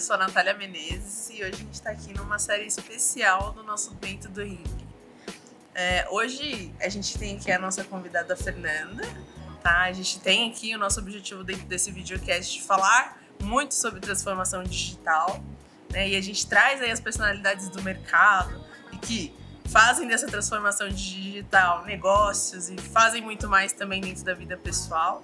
Eu sou a Natália Menezes e hoje a gente está aqui numa série especial do nosso Dentro do Ringue. Hoje a gente tem aqui a nossa convidada Fernanda, tá? A gente tem aqui o nosso objetivo dentro desse videocast de falar muito sobre transformação digital, né? E a gente traz aí as personalidades do mercado e que fazem dessa transformação digital negócios e fazem muito mais também dentro da vida pessoal.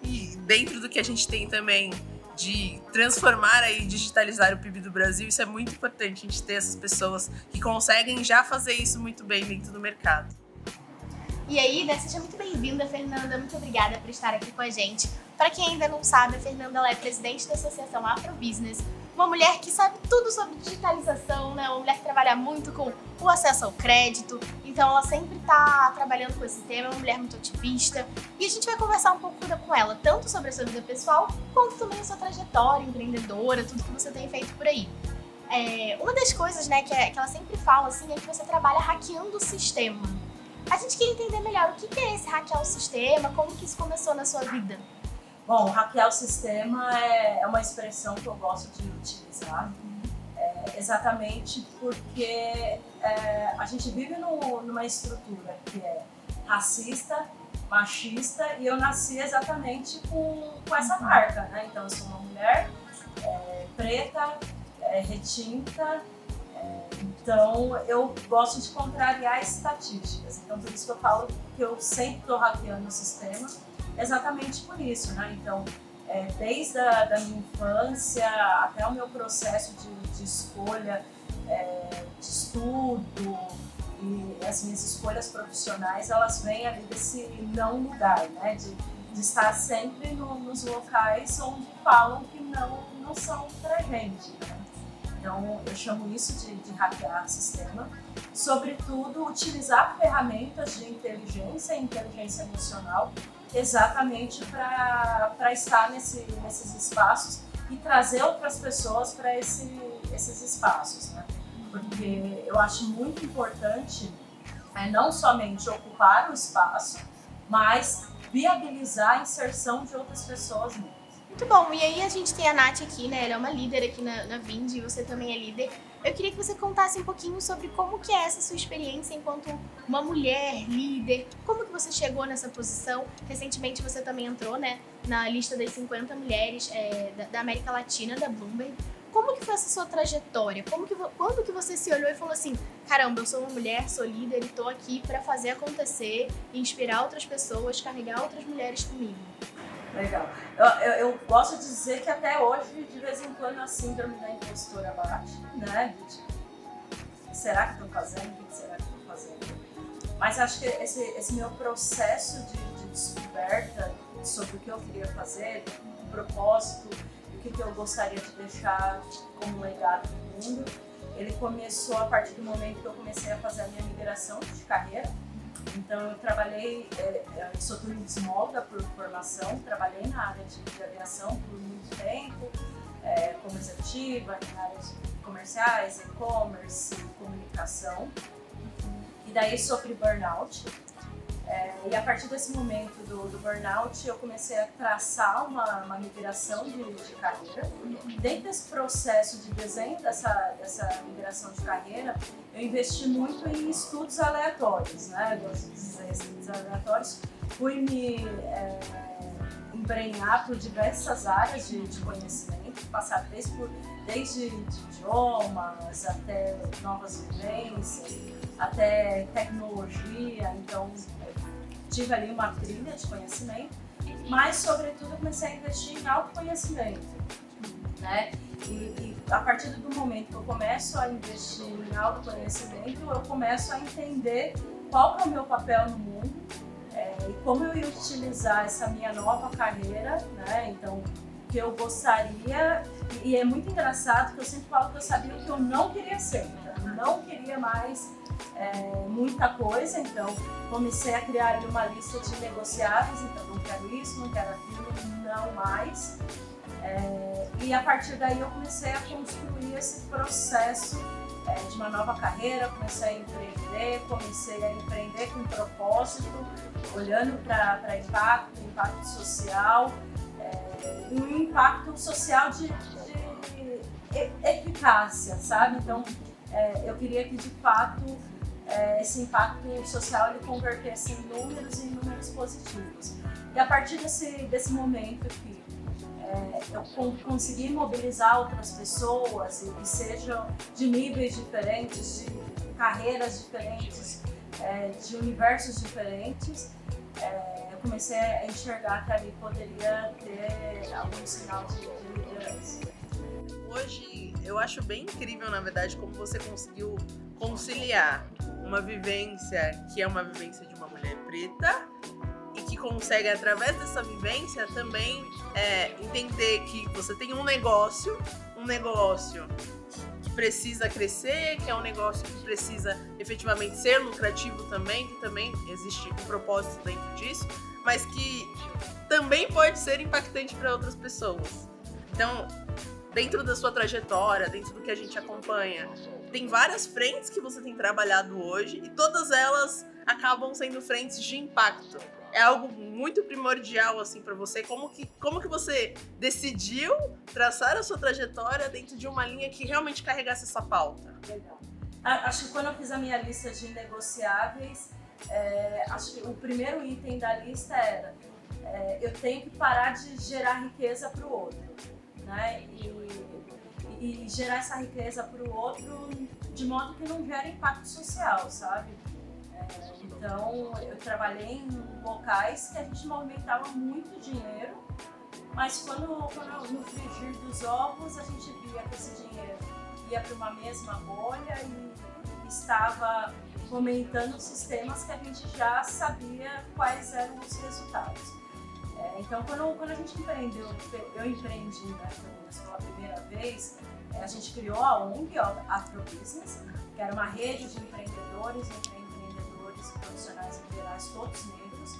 E dentro do que a gente tem também de transformar e digitalizar o PIB do Brasil, isso é muito importante, a gente ter essas pessoas que conseguem já fazer isso muito bem dentro do mercado. E aí, seja muito bem-vinda, Fernanda, muito obrigada por estar aqui com a gente. Para quem ainda não sabe, a Fernanda ela é presidente da Associação Afrobusiness, uma mulher que sabe tudo sobre digitalização, né? Uma mulher que trabalha muito com o acesso ao crédito, então ela sempre está trabalhando com esse tema, é uma mulher muito ativista. E a gente vai conversar um pouco com ela, tanto sobre a sua vida pessoal, quanto também a sua trajetória empreendedora, tudo que você tem feito por aí. Uma das coisas, né, que ela sempre fala, assim, é que você trabalha hackeando o sistema. A gente quer entender melhor o que é esse hackear o sistema, como que isso começou na sua vida? Bom, hackear o sistema é uma expressão que eu gosto de utilizar, exatamente porque a gente vive numa estrutura que é racista, machista, e eu nasci exatamente com essa marca, né? Então eu sou uma mulher preta, retinta, então eu gosto de contrariar estatísticas, então por isso que eu falo que eu sempre estou hackeando o sistema, exatamente por isso, né? Então, desde a minha infância até o meu processo de escolha de estudo e as minhas escolhas profissionais, elas vêm ali desse não lugar, né? De estar sempre nos locais onde falam que não são pra gente, né? Então, eu chamo isso de hackear o sistema. Sobretudo, utilizar ferramentas de inteligência e inteligência emocional exatamente para estar nesses espaços e trazer outras pessoas para esses espaços, né? Porque eu acho muito importante não somente ocupar o espaço, mas viabilizar a inserção de outras pessoas mesmo. Muito bom, e aí a gente tem a Nath aqui, né? Ela é uma líder aqui na Vindi, você também é líder. Eu queria que você contasse um pouquinho sobre como que é essa sua experiência enquanto uma mulher líder, como que você chegou nessa posição. Recentemente você também entrou, né, na lista das 50 mulheres da América Latina, da Bloomberg. Como que foi essa sua trajetória? Quando que você se olhou e falou assim, caramba, eu sou uma mulher, sou líder e tô aqui para fazer acontecer, inspirar outras pessoas, carregar outras mulheres comigo? Legal. Eu gosto de dizer que até hoje, de vez em quando, a síndrome da impostora bate, né? Será que estou fazendo? O que será que estou fazendo? Mas acho que esse meu processo de descoberta sobre o que eu queria fazer, o propósito, o que eu gostaria de deixar como legado no mundo, ele começou a partir do momento que eu comecei a fazer a minha migração de carreira. Então eu trabalhei, sou turismóloga por formação, trabalhei na área de aviação por muito tempo, como executiva, em áreas comerciais, e-commerce, comunicação. E daí sofri burnout. E a partir desse momento do burnout eu comecei a traçar uma migração de carreira. Dentro desse processo de desenho dessa migração de carreira, eu investi muito em estudos aleatórios, né? Eu gosto de dizer estudos aleatórios. Fui me embrenhar por diversas áreas de conhecimento, passar desde idiomas até novas vivências, até tecnologia. Então tive ali uma trilha de conhecimento, mas sobretudo eu comecei a investir em autoconhecimento, né? E a partir do momento que eu começo a investir em autoconhecimento, eu começo a entender qual é o meu papel no mundo e como eu ia utilizar essa minha nova carreira, né? Então, o que eu gostaria, e é muito engraçado que eu sempre falo que eu sabia o que eu não queria ser, então, eu não queria mais muita coisa, então comecei a criar uma lista de negociáveis, então não quero isso, não quero aquilo, não mais. E a partir daí eu comecei a construir esse processo de uma nova carreira, comecei a empreender com propósito, olhando para impacto social, e um impacto social de eficácia, sabe? Então, eu queria que de fato esse impacto social ele convertesse em números positivos. E a partir desse momento que eu consegui mobilizar outras pessoas e sejam de níveis diferentes, de carreiras diferentes, de universos diferentes, eu comecei a enxergar que ali poderia ter algum sinal de liderança. Hoje eu acho bem incrível, na verdade, como você conseguiu conciliar uma vivência que é uma vivência de uma mulher preta e que consegue, através dessa vivência, também entender que você tem um negócio que precisa crescer, que é um negócio que precisa efetivamente ser lucrativo também, que também existe um propósito dentro disso, mas que também pode ser impactante para outras pessoas. Então, dentro da sua trajetória, dentro do que a gente acompanha, tem várias frentes que você tem trabalhado hoje e todas elas acabam sendo frentes de impacto. É algo muito primordial assim para você. Como que você decidiu traçar a sua trajetória dentro de uma linha que realmente carregasse essa pauta? Legal. Acho que quando eu fiz a minha lista de negociáveis, acho que o primeiro item da lista era eu tenho que parar de gerar riqueza para o outro, né? E gerar essa riqueza para o outro de modo que não gere impacto social, sabe? Então, eu trabalhei em locais que a gente movimentava muito dinheiro, mas quando no frigir dos ovos a gente via que esse dinheiro ia para uma mesma bolha e estava fomentando sistemas que a gente já sabia quais eram os resultados. Então, quando a gente empreendeu, eu empreendi, né, pela primeira vez, a gente criou a ONG, a Afrobusiness, que era uma rede de empreendedores profissionais liberais, todos negros,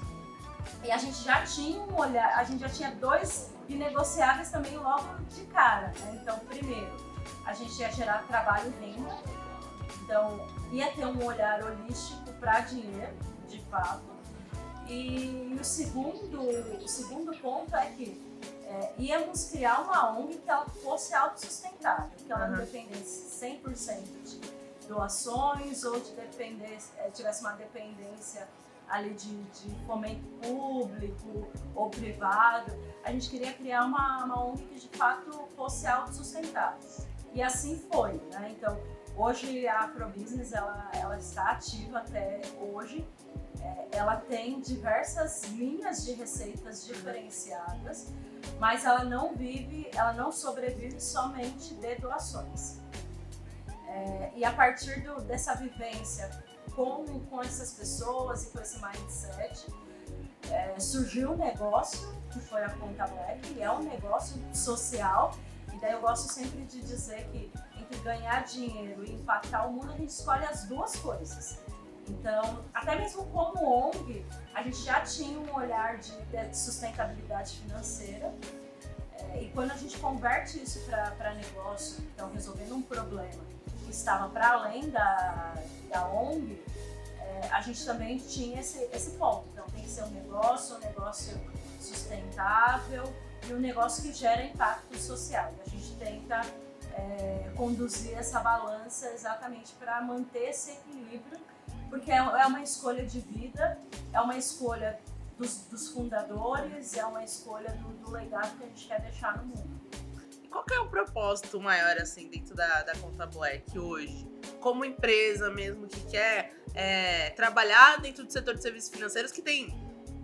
e a gente já tinha um olhar, a gente já tinha dois inegociáveis também logo de cara, né? Então, primeiro, a gente ia gerar trabalho e renda, então ia ter um olhar holístico para dinheiro, de fato, e o segundo ponto é que íamos criar uma ONG que ela fosse autossustentável, que ela não dependesse 100% de doações ou de tivesse uma dependência ali de fomento público ou privado. A gente queria criar uma ONG que de fato fosse autossustentável. E assim foi, né? Então, hoje a Afrobusiness ela está ativa até hoje. Ela tem diversas linhas de receitas diferenciadas, mas ela não sobrevive somente de doações. E a partir dessa vivência com essas pessoas e com esse mindset, surgiu um negócio que foi a Conta Black, e é um negócio social. E daí eu gosto sempre de dizer que entre ganhar dinheiro e impactar o mundo, a gente escolhe as duas coisas. Então, até mesmo como ONG, a gente já tinha um olhar de sustentabilidade financeira. E quando a gente converte isso para negócio, então resolvendo um problema que estava para além da ONG, a gente também tinha esse ponto. Então tem que ser um negócio sustentável e um negócio que gera impacto social. E a gente tenta conduzir essa balança exatamente para manter esse equilíbrio, porque é uma escolha de vida, é uma escolha dos fundadores, é uma escolha do legado que a gente quer deixar no mundo. E qual que é o propósito maior, assim, dentro da Conta Black hoje? Como empresa mesmo que quer trabalhar dentro do setor de serviços financeiros, que tem,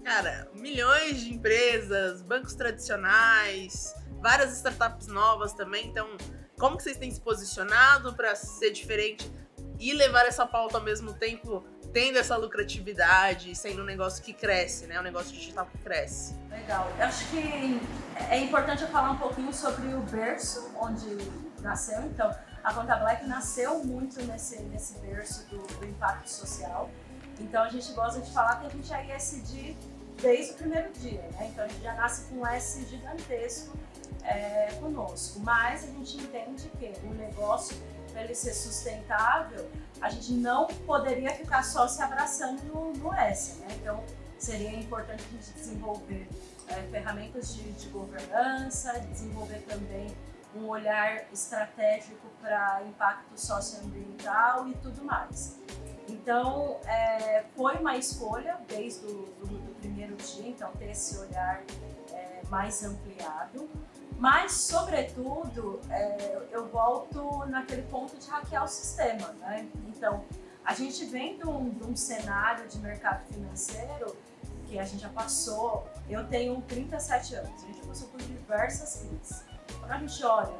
cara, milhões de empresas, bancos tradicionais, várias startups novas também. Então, como que vocês têm se posicionado para ser diferente e levar essa pauta ao mesmo tempo, tendo essa lucratividade, sendo um negócio que cresce, né? Um negócio digital que cresce. Legal. Eu acho que é importante eu falar um pouquinho sobre o berço onde nasceu. Então, a Conta Black nasceu muito nesse berço do impacto social. Então, a gente gosta de falar que a gente é ESG desde o primeiro dia, né? Então, a gente já nasce com um S gigantesco conosco. Mas a gente entende que o negócio, para ele ser sustentável, a gente não poderia ficar só se abraçando no S, né? Então, seria importante a gente desenvolver ferramentas de governança, desenvolver também um olhar estratégico para impacto socioambiental e tudo mais. Então, foi uma escolha desde o primeiro dia, então ter esse olhar mais ampliado. Mas, sobretudo, eu volto naquele ponto de hackear o sistema, né? Então, a gente vem de um cenário de mercado financeiro que a gente já passou. Eu tenho 37 anos, a gente passou por diversas crises. Quando a gente olha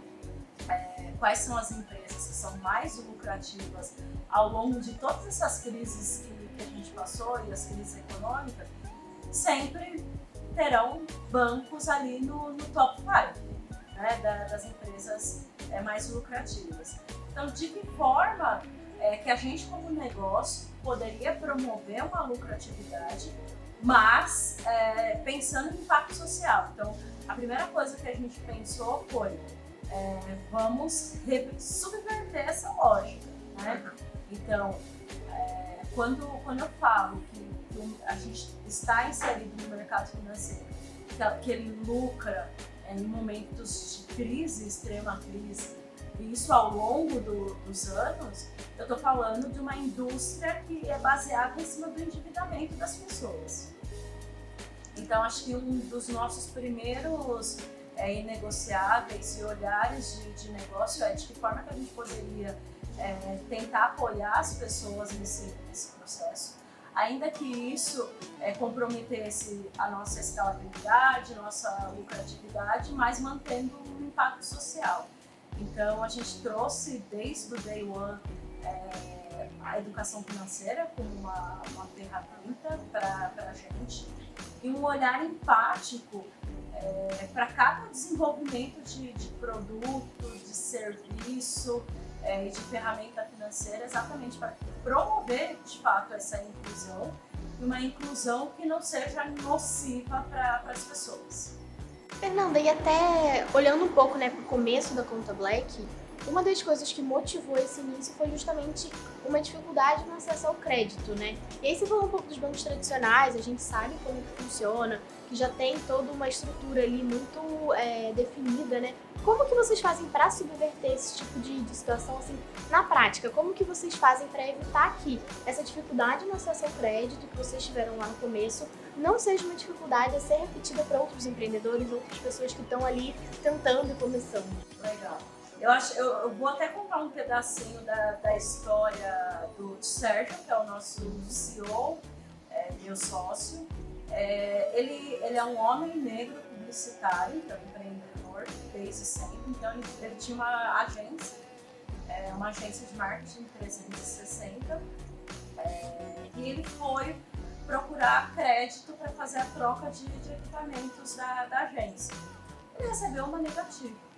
quais são as empresas que são mais lucrativas ao longo de todas essas crises que a gente passou e as crises econômicas, sempre terão bancos ali no top 5, né, das empresas mais lucrativas. Então, de que forma que a gente, como negócio, poderia promover uma lucratividade, mas pensando em impacto social? Então, a primeira coisa que a gente pensou foi vamos subverter essa lógica, né? Então, quando eu falo que a gente está inserido no mercado financeiro, que ele lucra em momentos de crise, extrema crise, e isso ao longo dos anos, eu estou falando de uma indústria que é baseada em cima do endividamento das pessoas. Então, acho que um dos nossos primeiros inegociáveis e olhares de negócio de que forma que a gente poderia tentar apoiar as pessoas nesse processo, ainda que isso comprometesse a nossa escalabilidade, nossa lucratividade, mas mantendo um impacto social. Então, a gente trouxe desde o day one a educação financeira como uma ferramenta para a gente e um olhar empático para cada desenvolvimento de produto, de serviço e de ferramenta financeira, exatamente para promover de fato essa inclusão, e uma inclusão que não seja nociva para as pessoas. Fernanda, e até olhando um pouco, para o começo da Conta Black, uma das coisas que motivou esse início foi justamente uma dificuldade no acesso ao crédito, né? E aí você falou um pouco dos bancos tradicionais, a gente sabe como que funciona, que já tem toda uma estrutura ali muito definida, né? Como que vocês fazem para subverter esse tipo de situação, assim, na prática? Como que vocês fazem para evitar que essa dificuldade no acesso ao crédito que vocês tiveram lá no começo não seja uma dificuldade a ser repetida para outros empreendedores, outras pessoas que estão ali tentando e começando? Legal. Eu vou até contar um pedacinho da história do Sérgio, que é o nosso CEO, meu sócio. Ele é um homem negro publicitário, então empreendedor desde sempre. Então ele tinha uma agência de marketing 360, e ele foi procurar crédito para fazer a troca de equipamentos da agência. Ele recebeu uma negativa.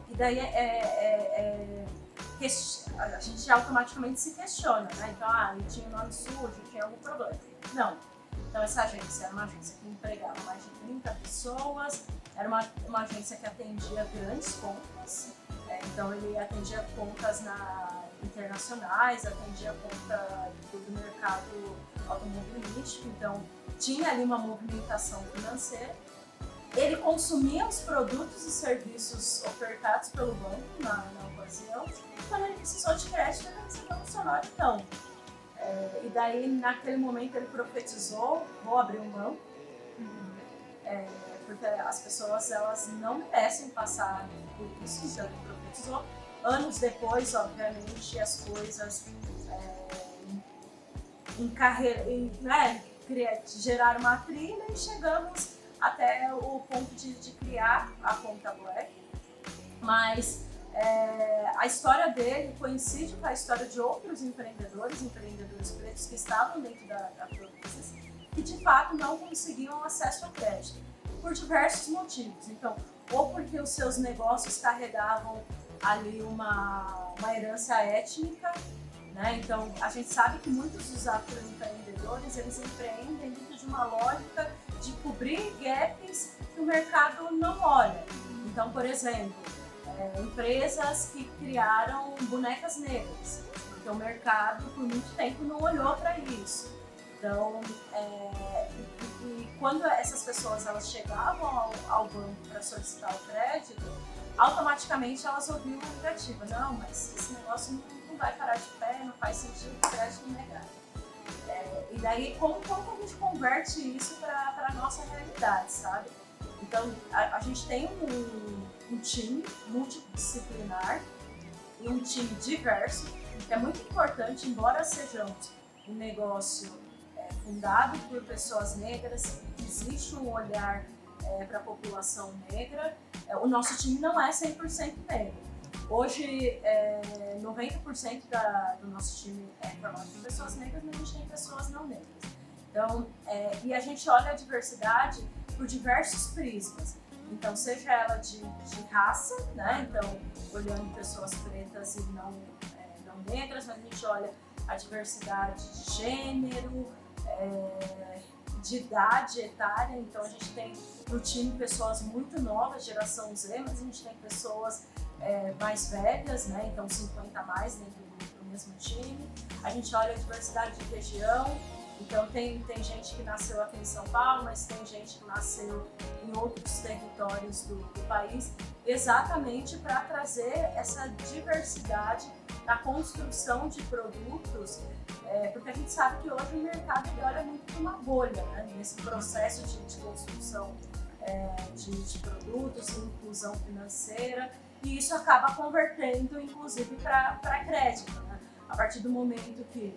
E daí a gente automaticamente se questiona, né? Então, ele tinha um nome sujo, tinha algum problema. Não. Então, essa agência era uma agência que empregava mais de 30 pessoas, era uma agência que atendia grandes contas. Então, ele atendia contas internacionais, atendia conta do mercado automobilístico, então tinha ali uma movimentação financeira. Ele consumia os produtos e serviços ofertados pelo banco na ocasião. Quando ele precisou de crédito, ele recebeu um salário não. E daí, naquele momento, ele profetizou: vou abrir um banco, porque as pessoas elas não merecem passar por isso. Então, ele profetizou. Anos depois, obviamente, as coisas geraram uma trilha e chegamos até o ponto de criar a Conta Black. Mas a história dele coincide com a história de outros empreendedores pretos que estavam dentro da Probusiness e de fato não conseguiam acesso a crédito, por diversos motivos. Então, ou porque os seus negócios carregavam ali uma herança étnica, né? Então, a gente sabe que muitos dos afroempreendedores, eles empreendem dentro de uma lógica de cobrir gaps que o mercado não olha. Então, por exemplo, empresas que criaram bonecas negras, porque o mercado por muito tempo não olhou para isso. Então, e quando essas pessoas elas chegavam ao banco para solicitar o crédito, automaticamente elas ouviam a negativa. Não, mas esse negócio não vai parar de pé, não faz sentido, crédito negado. E daí, como que a gente converte isso para a nossa realidade, sabe? Então, a gente tem um time multidisciplinar e um time diverso, que é muito importante, embora sejamos um negócio fundado por pessoas negras, existe um olhar para a população negra, o nosso time não é 100% negro. Hoje, 90% do nosso time é formado por pessoas negras, mas a gente tem pessoas não negras. Então, e a gente olha a diversidade por diversos prismas. Então, seja ela de raça, né? Então, olhando pessoas pretas e não negras, mas a gente olha a diversidade de gênero, de idade etária. Então, a gente tem no time pessoas muito novas, geração Z, mas a gente tem pessoas mais velhas, né? Então 50 a mais dentro do mesmo time. A gente olha a diversidade de região, então tem gente que nasceu aqui em São Paulo, mas tem gente que nasceu em outros territórios do país, exatamente para trazer essa diversidade na construção de produtos, porque a gente sabe que hoje o mercado olha muito para uma bolha, né? Nesse processo de construção de produtos, inclusão financeira. E isso acaba convertendo, inclusive, para crédito, né? A partir do momento que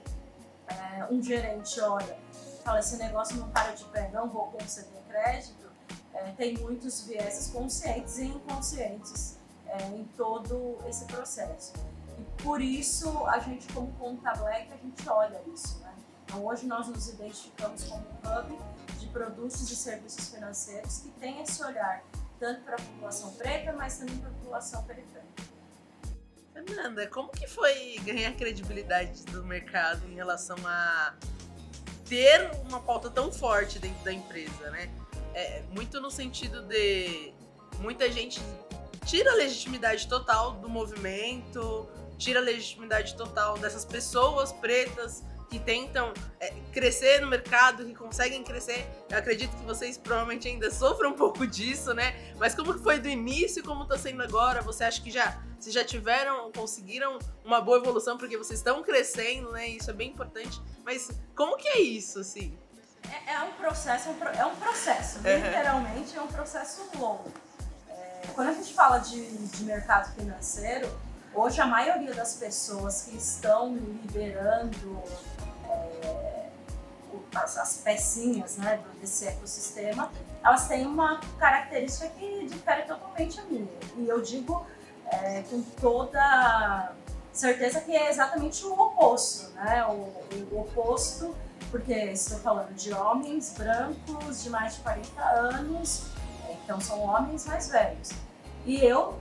um gerente olha e fala, esse negócio não para de pé, não vou conceder crédito, tem muitos vieses conscientes e inconscientes em todo esse processo. E por isso, a gente, como Conta Black, a gente olha isso, né? Então, hoje nós nos identificamos como um hub de produtos e serviços financeiros que tem esse olhar tanto para a população preta, mas também para a população periférica. Fernanda, como que foi ganhar credibilidade do mercado em relação a ter uma pauta tão forte dentro da empresa, né? Muito no sentido de muita gente tira a legitimidade total do movimento, tira a legitimidade total dessas pessoas pretas que tentam crescer no mercado, que conseguem crescer. Eu acredito que vocês provavelmente ainda sofrem um pouco disso, né? Mas como que foi do início e como está sendo agora? Você acha que vocês já conseguiram uma boa evolução, porque vocês estão crescendo, né? Isso é bem importante. Mas como que é isso, assim? É um processo, literalmente é um processo longo. Quando a gente fala de mercado financeiro, hoje a maioria das pessoas que estão liderando as pecinhas, né, desse ecossistema, elas têm uma característica que difere totalmente a minha. E eu digo com toda certeza que é exatamente o oposto, né? O oposto, porque estou falando de homens brancos de mais de 40 anos, então são homens mais velhos. E eu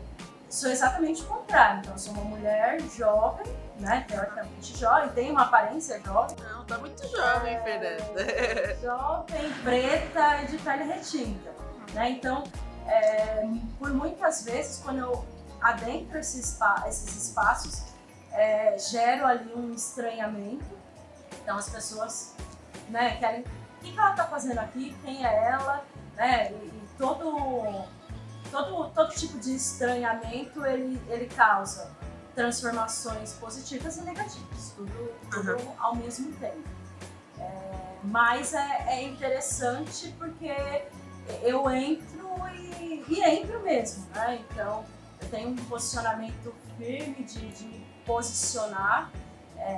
sou exatamente o contrário, então eu sou uma mulher jovem, né, teoricamente jovem, tenho uma aparência jovem. Não, tá muito jovem, Fernanda. Jovem, preta e de pele retinta, né? Então, por muitas vezes, quando eu adentro esses espaços, gero ali um estranhamento. Então as pessoas, né, querem, o que ela tá fazendo aqui, quem é ela, né? E todo tipo de estranhamento ele causa transformações positivas e negativas, tudo ao mesmo tempo. Mas é interessante porque eu entro e entro mesmo, né? Então eu tenho um posicionamento firme de me posicionar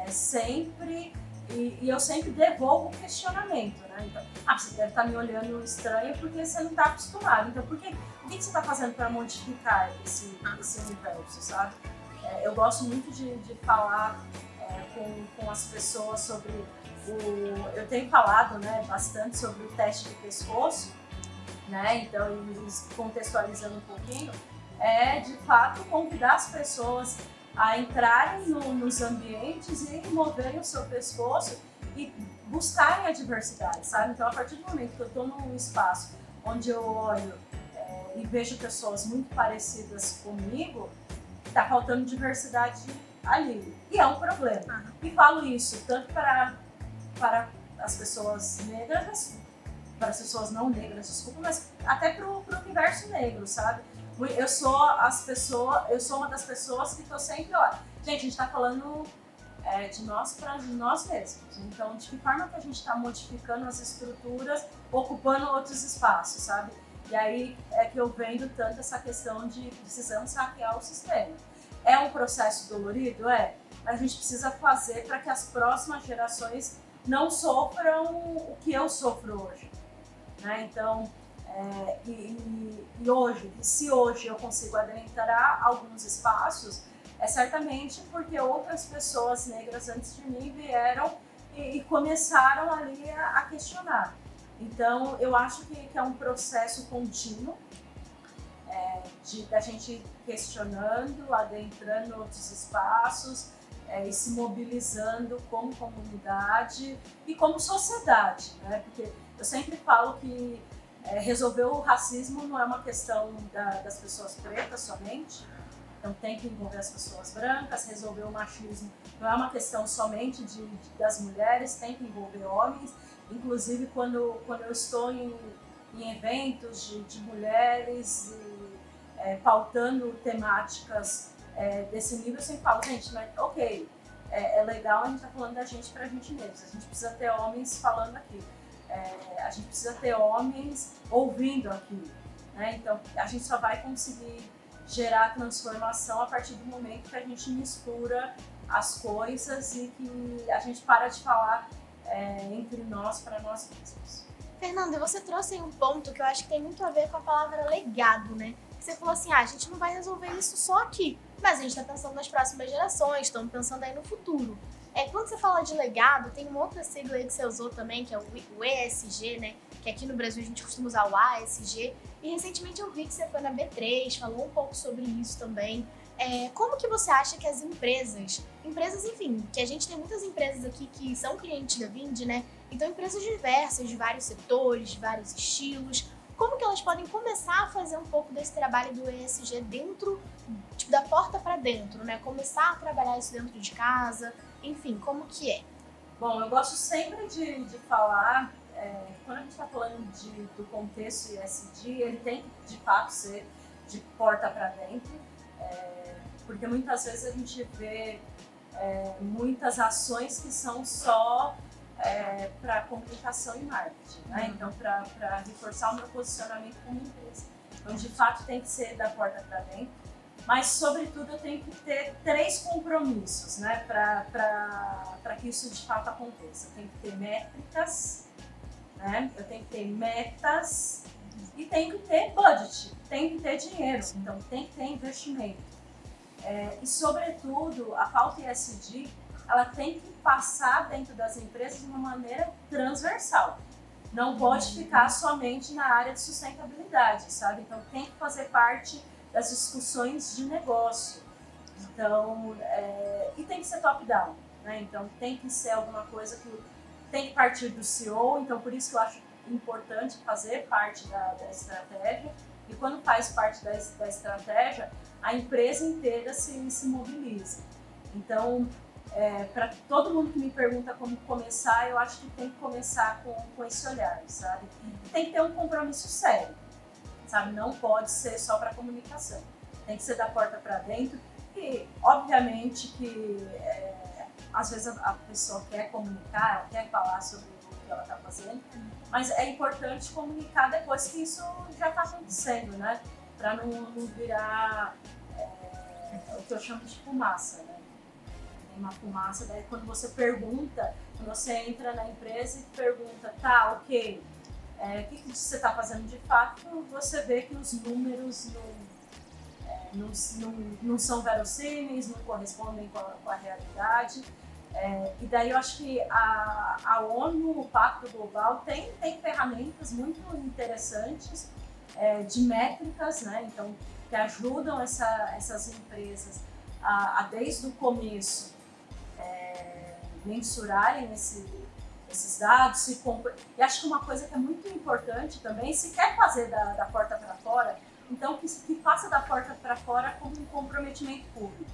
sempre e eu sempre devolvo o questionamento, né? Então, você deve estar me olhando estranho porque você não está acostumado. Então, o que você está fazendo para modificar esse universo, sabe? Eu gosto muito de falar com as pessoas sobre eu tenho falado, né, bastante sobre o teste de pescoço, né? Então, contextualizando um pouquinho, de fato convidar as pessoas a entrarem nos ambientes e moverem o seu pescoço e buscarem a diversidade, sabe? Então, a partir do momento que eu estou num espaço onde eu olho e vejo pessoas muito parecidas comigo, está faltando diversidade ali. E é um problema. E falo isso tanto para as pessoas negras, para as pessoas não negras, desculpa, mas até para o universo negro, sabe? Eu sou uma das pessoas que estou sempre, ó, gente, a gente está falando de nós para nós mesmos. Então, de que forma que a gente está modificando as estruturas, ocupando outros espaços, sabe? E aí é que eu vendo tanto essa questão de precisamos hackear o sistema. É um processo dolorido? É. Mas a gente precisa fazer para que as próximas gerações não sofram o que eu sofro hoje. Né? Então, se hoje eu consigo adentrar alguns espaços, é certamente porque outras pessoas negras antes de mim vieram e começaram ali a questionar. Então, eu acho que é um processo contínuo da gente questionando, adentrando outros espaços e se mobilizando como comunidade e como sociedade, né? Porque eu sempre falo que resolver o racismo não é uma questão das pessoas pretas somente, então tem que envolver as pessoas brancas. Resolver o machismo não é uma questão somente das mulheres, tem que envolver homens. Inclusive, quando eu estou em eventos de mulheres pautando temáticas desse nível, eu sempre falo, gente, mas ok, é legal a gente estar falando da gente pra gente mesmo, a gente precisa ter homens falando aqui, a gente precisa ter homens ouvindo aqui, né? Então a gente só vai conseguir gerar transformação a partir do momento que a gente mistura as coisas e que a gente para de falar entre nós para nós mesmos. Fernanda, você trouxe aí um ponto que eu acho que tem muito a ver com a palavra legado, né? Você falou assim, a gente não vai resolver isso só aqui, mas a gente está pensando nas próximas gerações, estamos pensando aí no futuro. Quando você fala de legado, tem uma outra sigla aí que você usou também, que é o ESG, né? Que aqui no Brasil a gente costuma usar o ASG. E recentemente eu vi que você foi na B3, falou um pouco sobre isso também. Como que você acha que as empresas, enfim, que a gente tem muitas empresas aqui que são clientes da Vindi, né? Então empresas diversas, de vários setores, de vários estilos, como que elas podem começar a fazer um pouco desse trabalho do ESG dentro, tipo, da porta para dentro, né? Começar a trabalhar isso dentro de casa, enfim, como que é? Bom, eu gosto sempre de falar, quando a gente está falando do contexto ESG, ele tem que de fato ser de porta para dentro, porque muitas vezes a gente vê muitas ações que são só para comunicação e marketing, né? Então, para reforçar o meu posicionamento como empresa. Então, de fato, tem que ser da porta para dentro, mas, sobretudo, eu tenho que ter 3 compromissos, né? Para que isso de fato aconteça. Eu tenho que ter métricas, né? Eu tenho que ter metas e tenho que ter budget, tem que ter dinheiro, então tem que ter investimento. E, sobretudo, a pauta ESG, ela tem que passar dentro das empresas de uma maneira transversal. Não pode ficar somente na área de sustentabilidade, sabe? Então, tem que fazer parte das discussões de negócio. Então, e tem que ser top-down, né? Então, tem que ser alguma coisa que tem que partir do CEO. Então, por isso que eu acho importante fazer parte da estratégia. E quando faz parte da estratégia, a empresa inteira se mobiliza. Então, para todo mundo que me pergunta como começar, eu acho que tem que começar com esse olhar, sabe? E tem que ter um compromisso sério, sabe? Não pode ser só para comunicação. Tem que ser da porta para dentro. E, obviamente, que às vezes a pessoa quer comunicar, ela quer falar sobre o que ela está fazendo, mas é importante comunicar depois que isso já está acontecendo, né? Para não virar o que eu chamo de fumaça, né? Tem uma fumaça, daí quando você pergunta, quando você entra na empresa e pergunta, tá, ok, o que você está fazendo de fato, você vê que os números não são verossímeis, não correspondem com a realidade. E daí eu acho que a ONU, o Pacto Global, tem ferramentas muito interessantes de métricas, né? Então, que ajudam essas empresas a desde o começo, mensurarem esses dados. E acho que uma coisa que é muito importante também, se quer fazer da porta para fora, então que faça da porta para fora como um comprometimento público.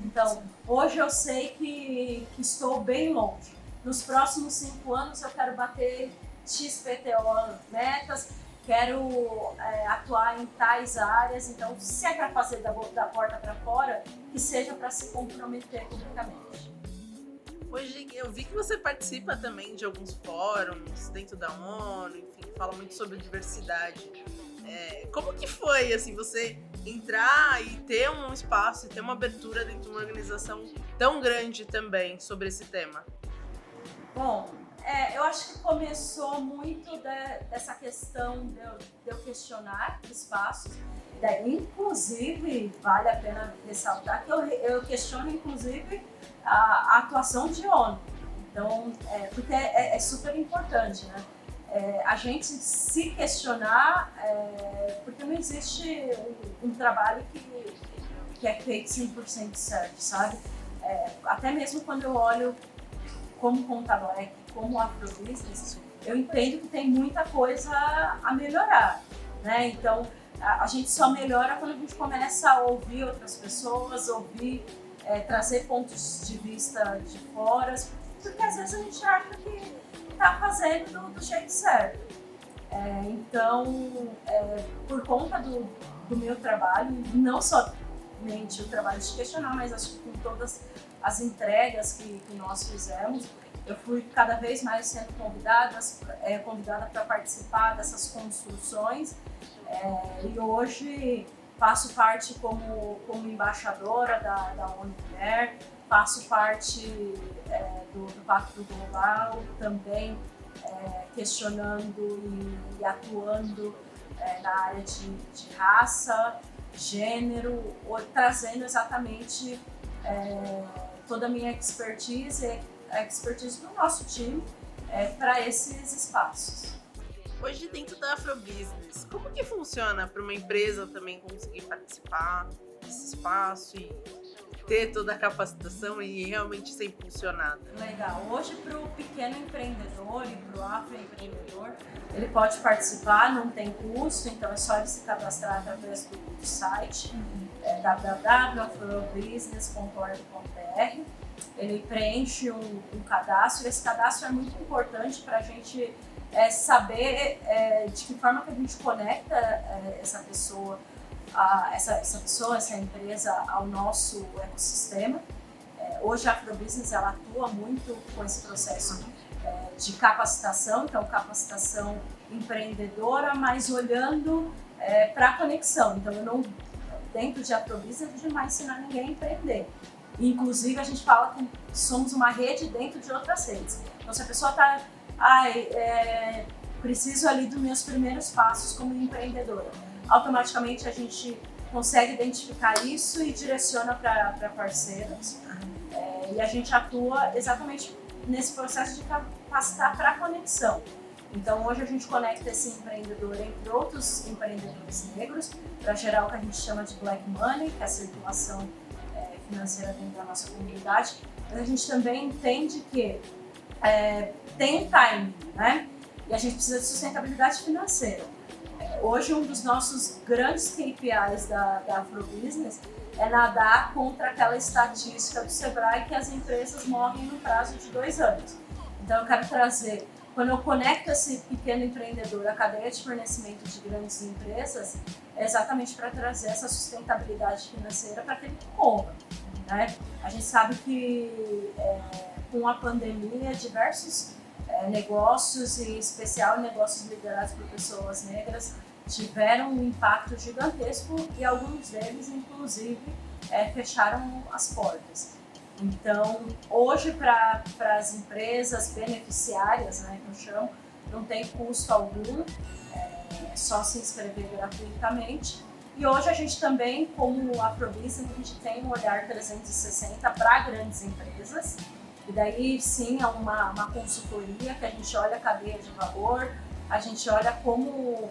Então, hoje eu sei que estou bem longe. Nos próximos 5 anos eu quero bater XPTO metas quero atuar em tais áreas, então se é para fazer da porta para fora, que seja para se comprometer publicamente. Hoje eu vi que você participa também de alguns fóruns dentro da ONU, enfim, fala muito sobre diversidade. Como que foi, assim, você entrar e ter um espaço, e ter uma abertura dentro de uma organização tão grande também sobre esse tema? Bom, eu acho que começou muito dessa questão de eu questionar espaços. Daí, inclusive, vale a pena ressaltar que eu questiono, inclusive, a atuação de ONU. Então, porque é super importante, né? A gente se questionar, porque não existe um trabalho que é feito 100% certo, sabe? Até mesmo quando eu olho como Conta Black, como Afrobusiness, eu entendo que tem muita coisa a melhorar, né? Então, a gente só melhora quando a gente começa a ouvir outras pessoas, trazer pontos de vista de fora, porque às vezes a gente acha que está fazendo do jeito certo. Então, por conta do meu trabalho, não somente o trabalho de questionar, mas acho que com todas as entregas que nós fizemos, eu fui cada vez mais sendo convidada para participar dessas construções, e hoje faço parte como embaixadora da ONU Mulher, faço parte do Pacto Global, também questionando e atuando na área de raça, gênero, trazendo exatamente toda a minha expertise, a expertise do nosso time para esses espaços. Hoje, dentro da Afrobusiness, como que funciona para uma empresa também conseguir participar desse espaço e ter toda a capacitação e realmente ser impulsionada? Legal. Hoje, para o pequeno empreendedor e para o afroempreendedor, ele pode participar, não tem custo, então é só ele se cadastrar através do site www.afrobusiness.org.br. Ele preenche um cadastro, e esse cadastro é muito importante para a gente saber de que forma que a gente conecta essa pessoa, essa empresa ao nosso ecossistema. Hoje a Afrobusiness ela atua muito com esse processo de capacitação, então capacitação empreendedora, mas olhando para a conexão. Então dentro de Afrobusiness a gente não vai ensinar ninguém a empreender. Inclusive a gente fala que somos uma rede dentro de outras redes. Então se a pessoa está preciso ali dos meus primeiros passos como empreendedora, automaticamente a gente consegue identificar isso e direciona para parceiros. E a gente atua exatamente nesse processo de capacitar para a conexão. Então hoje a gente conecta esse empreendedor entre outros empreendedores negros para gerar o que a gente chama de Black Money, que é a circulação financeira dentro da nossa comunidade. Mas a gente também entende que tem um timing, né? E a gente precisa de sustentabilidade financeira. Hoje, um dos nossos grandes KPIs da Afrobusiness é nadar contra aquela estatística do Sebrae que as empresas morrem no prazo de 2 anos. Então, eu quero trazer, quando eu conecto esse pequeno empreendedor à cadeia de fornecimento de grandes empresas, é exatamente para trazer essa sustentabilidade financeira para aquele que compra, né? A gente sabe que com a pandemia, diversos negócios, e em especial negócios liderados por pessoas negras, tiveram um impacto gigantesco e alguns deles, inclusive, fecharam as portas. Então, hoje, para as empresas beneficiárias, né, que eu chamo, não tem custo algum, é só se inscrever gratuitamente. E hoje a gente também, como Afrobusiness, a gente tem um olhar 360 para grandes empresas. E daí sim é uma consultoria que a gente olha a cadeia de valor, a gente olha como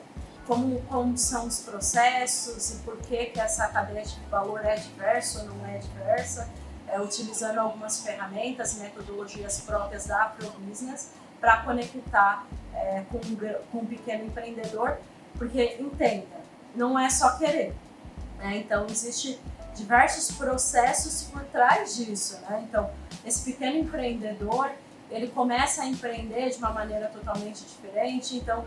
são os processos e por que essa cadeia de valor é diversa ou não é diversa, utilizando algumas ferramentas e metodologias próprias da Afrobusiness para conectar com o pequeno empreendedor, porque entenda, não é só querer, né? Então existe diversos processos por trás disso, né? Então esse pequeno empreendedor, ele começa a empreender de uma maneira totalmente diferente. Então,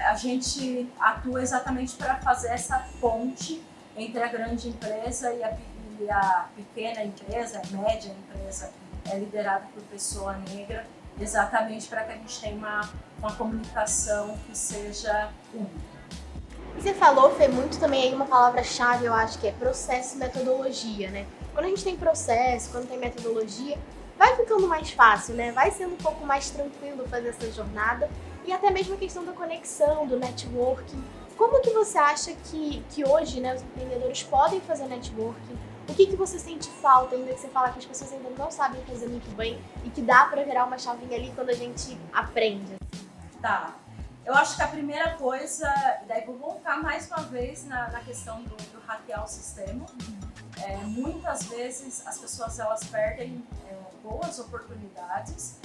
a gente atua exatamente para fazer essa ponte entre a grande empresa e a pequena empresa, a média empresa liderada por pessoa negra, exatamente para que a gente tenha uma comunicação que seja única. Você falou, Fê, muito também aí uma palavra-chave, eu acho que é processo e metodologia, né? Quando a gente tem processo, quando tem metodologia, vai ficando mais fácil, né? Vai sendo um pouco mais tranquilo fazer essa jornada e até mesmo a questão da conexão, do networking. Como que você acha que hoje, né, os empreendedores podem fazer networking? O que você sente falta, ainda que você fala que as pessoas ainda não sabem fazer muito bem e que dá para virar uma chavinha ali quando a gente aprende? Tá. Eu acho que a primeira coisa, daí vou voltar mais uma vez na questão do hackear o sistema. Muitas vezes as pessoas elas perdem boas oportunidades,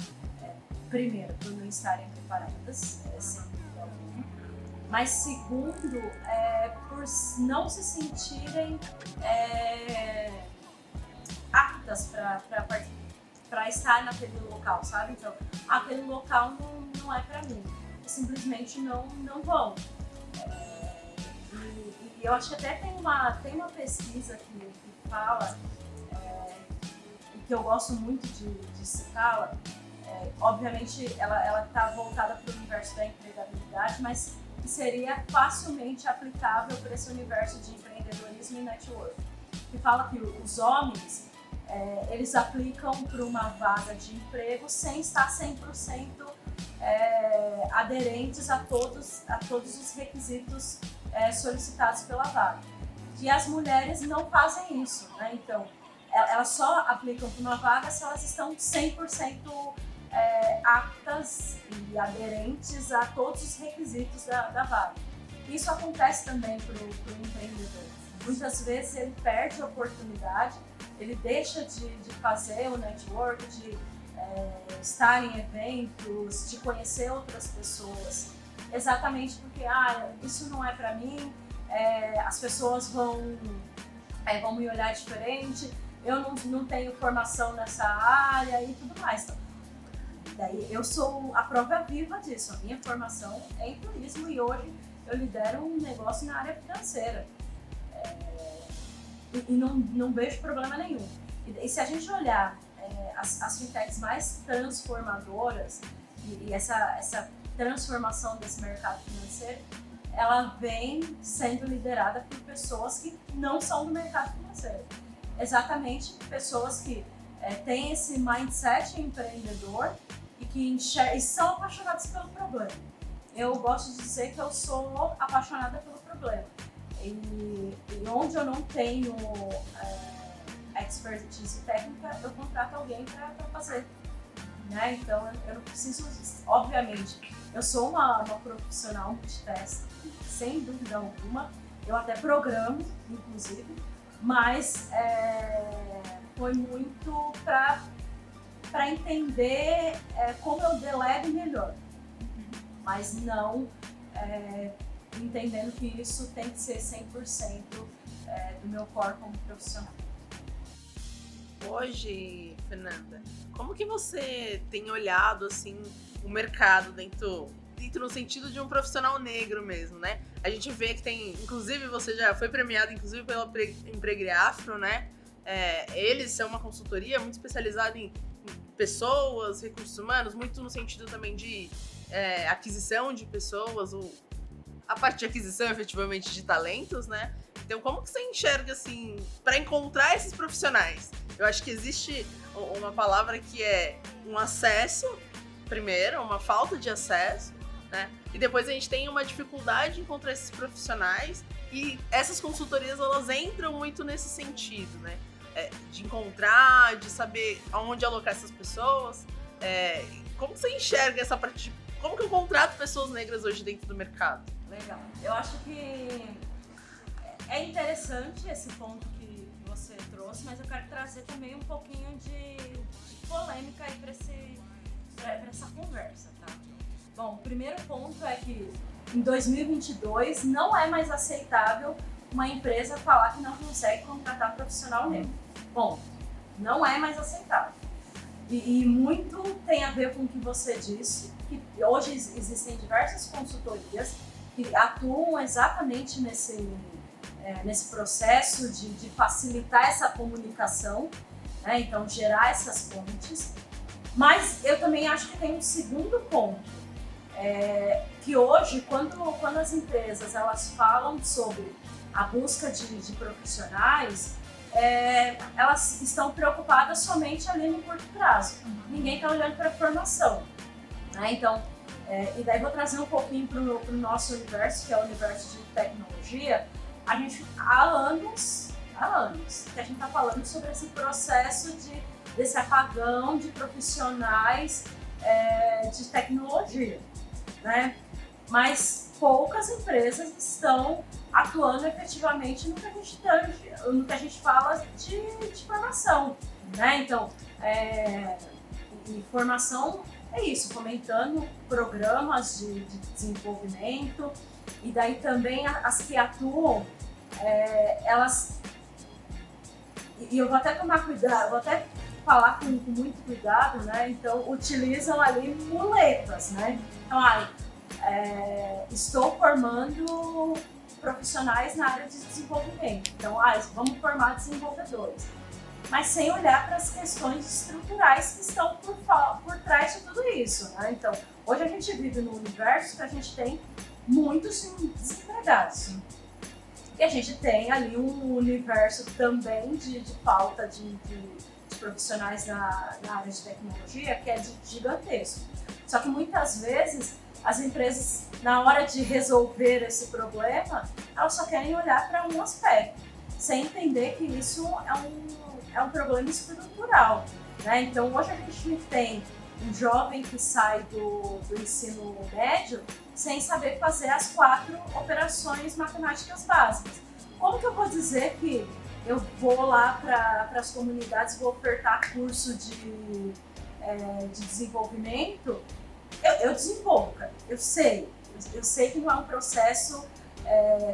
primeiro, por não estarem preparadas, sem dúvida alguma, mas segundo, por não se sentirem aptas para estar naquele local, sabe? Então, aquele local não é para mim. Simplesmente não vão. E eu acho que até tem uma pesquisa que fala, e que eu gosto muito de citá-la, obviamente ela está voltada para o universo da empregabilidade, mas que seria facilmente aplicável para esse universo de empreendedorismo e network. Que fala que os homens, eles aplicam para uma vaga de emprego sem estar 100% aderentes a todos os requisitos solicitados pela vaga. E as mulheres não fazem isso, né? Então, elas só aplicam para uma vaga se elas estão 100% aptas e aderentes a todos os requisitos da vaga. Isso acontece também para o empreendedor. Muitas vezes ele perde a oportunidade, ele deixa de fazer o network, de estar em eventos, de conhecer outras pessoas, exatamente porque isso não é para mim, as pessoas vão me olhar diferente, eu não tenho formação nessa área e tudo mais. Então, daí eu sou a prova viva disso, a minha formação é em turismo e hoje eu lidero um negócio na área financeira e não vejo problema nenhum. E se a gente olhar as fintechs mais transformadoras e essa transformação desse mercado financeiro, ela vem sendo liderada por pessoas que não são do mercado financeiro. Exatamente pessoas que têm esse mindset empreendedor e que são apaixonadas pelo problema. Eu gosto de dizer que eu sou apaixonada pelo problema. E onde eu não tenho expertise técnica, eu contrato alguém para fazer, né? Então eu não preciso, obviamente, eu sou uma profissional multitask, sem dúvida alguma, eu até programo, inclusive, mas foi muito para entender como eu delego melhor, mas não entendendo que isso tem que ser 100% do meu core como profissional. Hoje, Fernanda, como que você tem olhado assim o mercado dentro no sentido de um profissional negro mesmo, né? A gente vê que tem, inclusive você já foi premiado inclusive pela Empregreafro, né? Eles são uma consultoria muito especializada em pessoas, recursos humanos, muito no sentido também de aquisição de pessoas, a parte de aquisição efetivamente de talentos, né? Então, como que você enxerga, assim, para encontrar esses profissionais? Eu acho que existe uma palavra que é um acesso, primeiro, uma falta de acesso, né? E depois a gente tem uma dificuldade em encontrar esses profissionais e essas consultorias, elas entram muito nesse sentido, né? De encontrar, de saber aonde alocar essas pessoas. Como que você enxerga essa parte de como que eu contrato pessoas negras hoje dentro do mercado? Legal. Eu acho que é interessante esse ponto que você trouxe, mas eu quero trazer também um pouquinho de polêmica aí para essa conversa, tá? Bom, o primeiro ponto é que em 2022 não é mais aceitável uma empresa falar que não consegue contratar profissional negro. Bom, não é mais aceitável. E muito tem a ver com o que você disse, que hoje existem diversas consultorias que atuam exatamente nesse processo de facilitar essa comunicação, né? Então gerar essas pontes. Mas eu também acho que tem um segundo ponto, que hoje, quando as empresas elas falam sobre a busca de profissionais, elas estão preocupadas somente ali no curto prazo. Ninguém está olhando para a formação, né? Então, e daí vou trazer um pouquinho para o nosso universo, que é o universo de tecnologia. A gente, há anos que a gente está falando sobre esse processo desse apagão de profissionais de tecnologia, né? Mas poucas empresas estão atuando efetivamente no que a gente fala de formação, né? Então, e formação é isso, fomentando programas de desenvolvimento, e daí também as que atuam, elas, e eu vou até tomar cuidado, vou até falar com muito cuidado, né? Então utilizam ali muletas, né? Então, estou formando profissionais na área de desenvolvimento, então vamos formar desenvolvedores, mas sem olhar para as questões estruturais que estão por trás de tudo isso, né? Então, hoje a gente vive num universo que a gente tem muitos desempregados. E a gente tem ali um universo também de falta de profissionais na área de tecnologia que é gigantesco. Só que muitas vezes as empresas, na hora de resolver esse problema, elas só querem olhar para um aspecto, sem entender que isso é um problema estrutural, né? Então, hoje a gente tem um jovem que sai do ensino médio sem saber fazer as 4 operações matemáticas básicas. Como que eu vou dizer que eu vou lá para as comunidades, vou ofertar curso de desenvolvimento? Eu desenvolvo, cara. Eu sei que não é um processo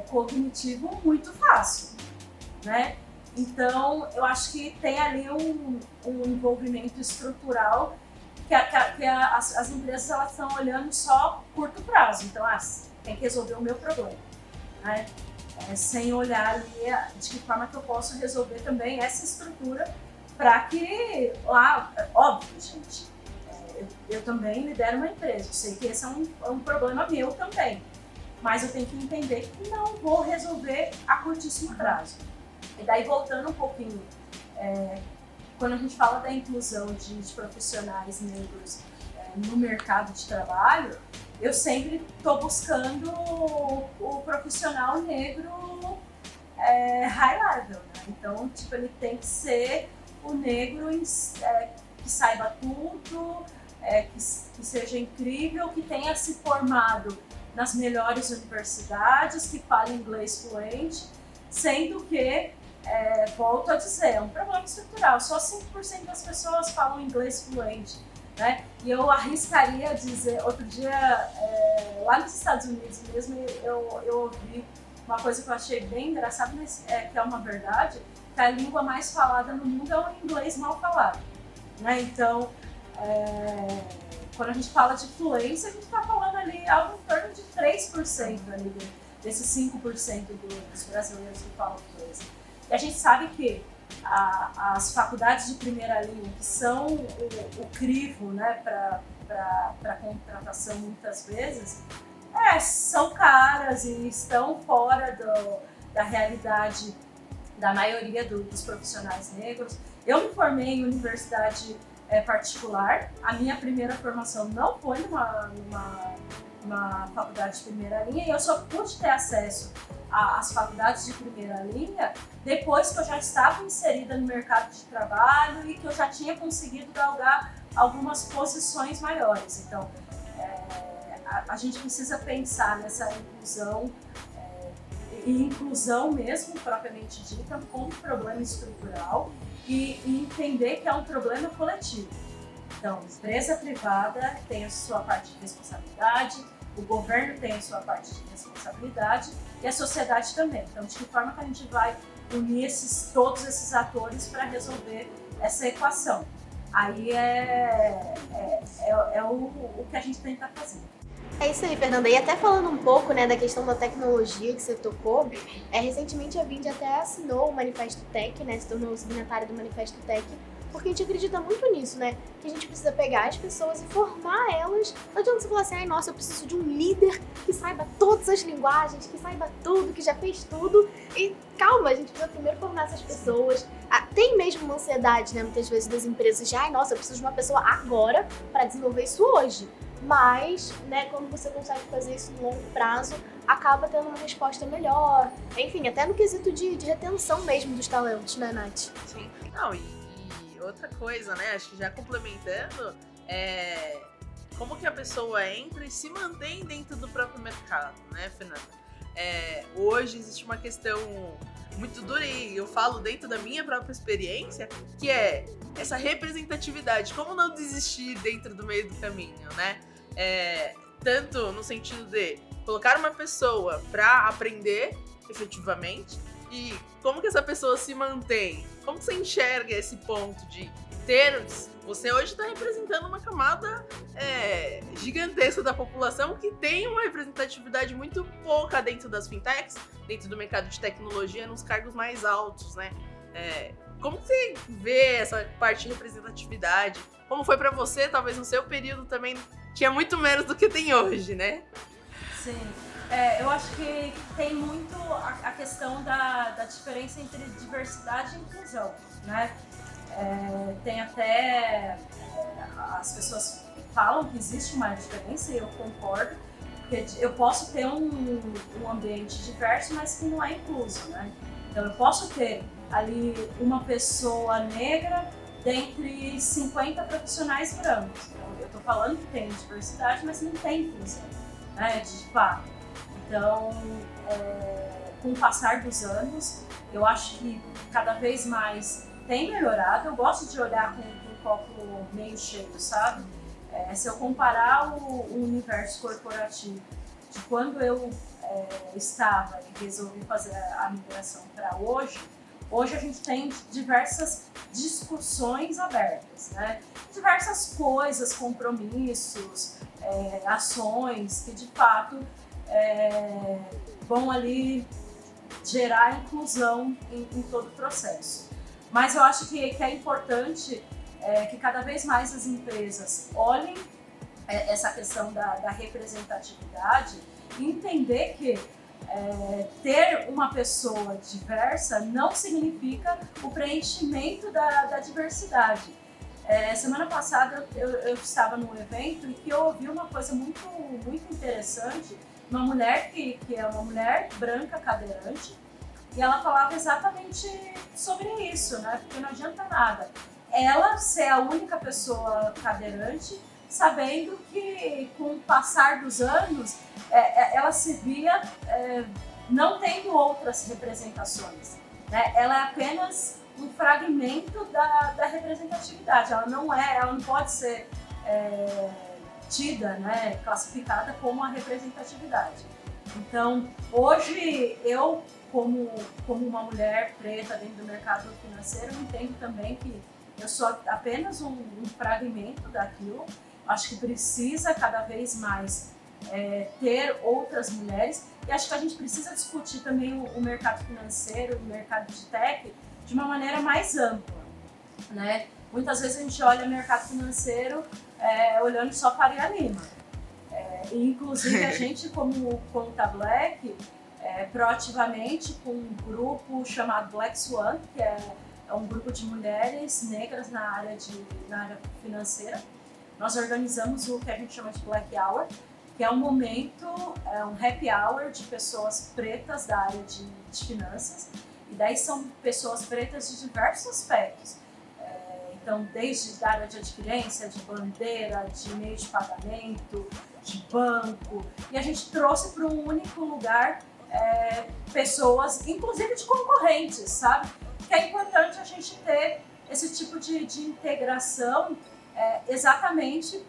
cognitivo muito fácil, né? Então, eu acho que tem ali um envolvimento estrutural que as empresas elas estão olhando só curto prazo. Então, tem que resolver o meu problema, né? Sem olhar ali de que forma que eu posso resolver também essa estrutura para que, óbvio, gente, eu também lidero uma empresa, eu sei que esse é um problema meu também, mas eu tenho que entender que não vou resolver a curtíssimo prazo. E daí, voltando um pouquinho, quando a gente fala da inclusão de profissionais negros no mercado de trabalho, eu sempre estou buscando o profissional negro high level, né? Então, tipo, ele tem que ser o negro que saiba tudo, que seja incrível, que tenha se formado nas melhores universidades, que fale inglês fluente, sendo que, volto a dizer, é um problema estrutural. Só 5% das pessoas falam inglês fluente, né? E eu arriscaria dizer, outro dia, lá nos Estados Unidos mesmo, eu ouvi uma coisa que eu achei bem engraçada, mas que é uma verdade, que a língua mais falada no mundo é o inglês mal falado, né? Então, quando a gente fala de fluência, a gente está falando ali algo em torno de 3% ali desses 5% dos brasileiros que falam inglês. E a gente sabe que as faculdades de primeira linha, que são o crivo, né, para contratação muitas vezes, são caras e estão fora da realidade da maioria dos profissionais negros. Eu me formei em universidade particular, a minha primeira formação não foi numa faculdade de primeira linha, e eu só pude ter acesso às faculdades de primeira linha depois que eu já estava inserida no mercado de trabalho e que eu já tinha conseguido galgar algumas posições maiores. Então, a gente precisa pensar nessa inclusão, e inclusão mesmo, propriamente dita, como problema estrutural e entender que é um problema coletivo. Então, a empresa privada tem a sua parte de responsabilidade, o governo tem a sua parte de responsabilidade e a sociedade também. Então, de que forma que a gente vai unir todos esses atores para resolver essa equação? aí o que a gente tenta fazer. É isso aí, Fernanda. E até falando um pouco, né, da questão da tecnologia que você tocou, recentemente a Vindy até assinou o Manifesto Tech, né, se tornou signatária do Manifesto Tech, porque a gente acredita muito nisso, né, que a gente precisa pegar as pessoas e formar elas. Não adianta você falar assim, ai, nossa, eu preciso de um líder que saiba todas as linguagens, que saiba tudo, que já fez tudo. E calma, a gente precisa primeiro formar essas pessoas. Tem mesmo uma ansiedade, né, muitas vezes das empresas de, ai, nossa, eu preciso de uma pessoa agora para desenvolver isso hoje. Mas, né, quando você consegue fazer isso no longo prazo, acaba tendo uma resposta melhor. Enfim, até no quesito de retenção mesmo dos talentos, né, Nath? Sim. Não, e outra coisa, né, acho que já complementando, como que a pessoa entra e se mantém dentro do próprio mercado, né, Fernanda? Hoje existe uma questão muito dura e eu falo dentro da minha própria experiência, que é essa representatividade, como não desistir dentro do meio do caminho, né? Tanto no sentido de colocar uma pessoa para aprender efetivamente e como que essa pessoa se mantém, como que você enxerga esse ponto de ter, você hoje está representando uma camada gigantesca da população que tem uma representatividade muito pouca dentro das fintechs, dentro do mercado de tecnologia, nos cargos mais altos, né? Como que você vê essa parte de representatividade? Como foi para você, talvez no seu período também tinha muito menos do que tem hoje, né? Sim, eu acho que tem muito a questão da diferença entre diversidade e inclusão, né? Tem até as pessoas falam que existe uma diferença e eu concordo, porque eu posso ter um ambiente diverso, mas que não é incluso, né? Então eu posso ter ali uma pessoa negra dentre 50 profissionais brancos. Então, eu estou falando que tem diversidade, mas não tem inclusão, né, de fato. Então, com o passar dos anos, eu acho que cada vez mais tem melhorado. Eu gosto de olhar com o copo meio cheio, sabe? Se eu comparar o universo corporativo de quando eu estava e resolvi fazer a migração para hoje a gente tem diversas discussões abertas, né? Diversas coisas, compromissos, ações que de fato vão ali gerar inclusão em todo o processo. Mas eu acho que é importante que cada vez mais as empresas olhem essa questão da representatividade e entender que ter uma pessoa diversa não significa o preenchimento da diversidade. Semana passada eu estava num evento e que eu ouvi uma coisa muito, muito interessante, uma mulher que é uma mulher branca cadeirante, e ela falava exatamente sobre isso, né? Porque não adianta nada ela ser a única pessoa cadeirante, sabendo que com o passar dos anos ela se via não tendo outras representações, né? Ela é apenas um fragmento da representatividade, ela não pode ser tida, né, classificada como a representatividade. Então, hoje eu, como uma mulher preta dentro do mercado financeiro, entendo também que eu sou apenas um fragmento daquilo. Acho que precisa cada vez mais ter outras mulheres, e acho que a gente precisa discutir também o mercado financeiro, o mercado de tech, de uma maneira mais ampla, né? Muitas vezes a gente olha o mercado financeiro olhando só Faria Lima. E inclusive a gente, como Conta Black, proativamente com um grupo chamado Black Swan, que é um grupo de mulheres negras na área financeira, nós organizamos o que a gente chama de Black Hour, que é um momento, um happy hour de pessoas pretas da área de finanças, e daí são pessoas pretas de diversos aspectos. Então, desde a área de adquirência, de bandeira, de meio de pagamento, de banco, e a gente trouxe para um único lugar pessoas, inclusive de concorrentes, sabe? Que é importante a gente ter esse tipo de integração, exatamente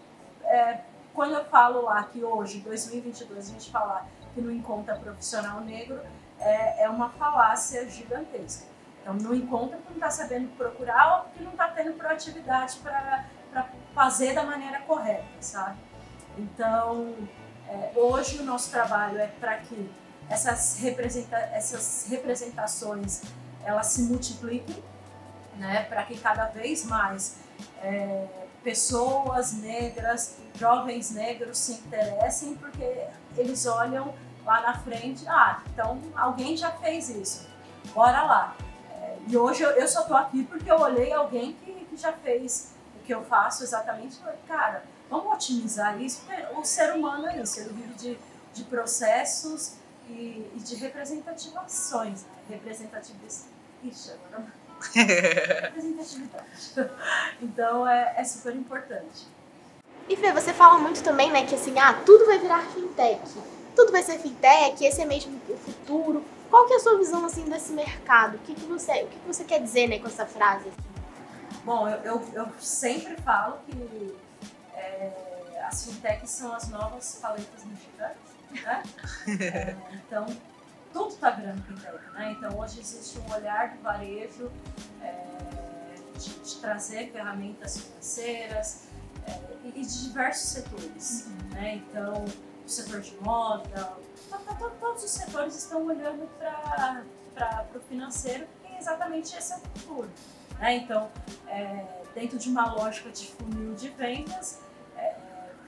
quando eu falo lá que hoje, 2022, a gente falar que não encontra profissional negro, é uma falácia gigantesca. Então, não encontra porque não está sabendo procurar ou porque não está tendo proatividade para fazer da maneira correta, sabe? Então, hoje o nosso trabalho é para que essas representações elas se multipliquem, né? Para que cada vez mais pessoas negras, jovens negros se interessem, porque eles olham lá na frente, então alguém já fez isso, bora lá. E hoje eu só tô aqui porque eu olhei alguém que já fez o que eu faço exatamente, e falei, cara, vamos otimizar isso, porque o ser humano é isso, ele vive de processos e de representativações, né? Representatividade. Então é super importante. E Fê, você fala muito também, né, que assim, tudo vai virar fintech. Tudo vai ser fintech, esse é mesmo o futuro. Qual que é a sua visão, assim, desse mercado? O que você quer dizer, né, com essa frase? Bom, eu sempre falo que as fintechs são as novas paletas mexicanas, né? Então, tudo está virando fintech, né? Então, hoje existe um olhar do varejo de trazer ferramentas financeiras e de diversos setores, né? Então, o setor de moda, todos os setores estão olhando para o financeiro, porque exatamente esse é o futuro, né? Então, dentro de uma lógica de funil de vendas,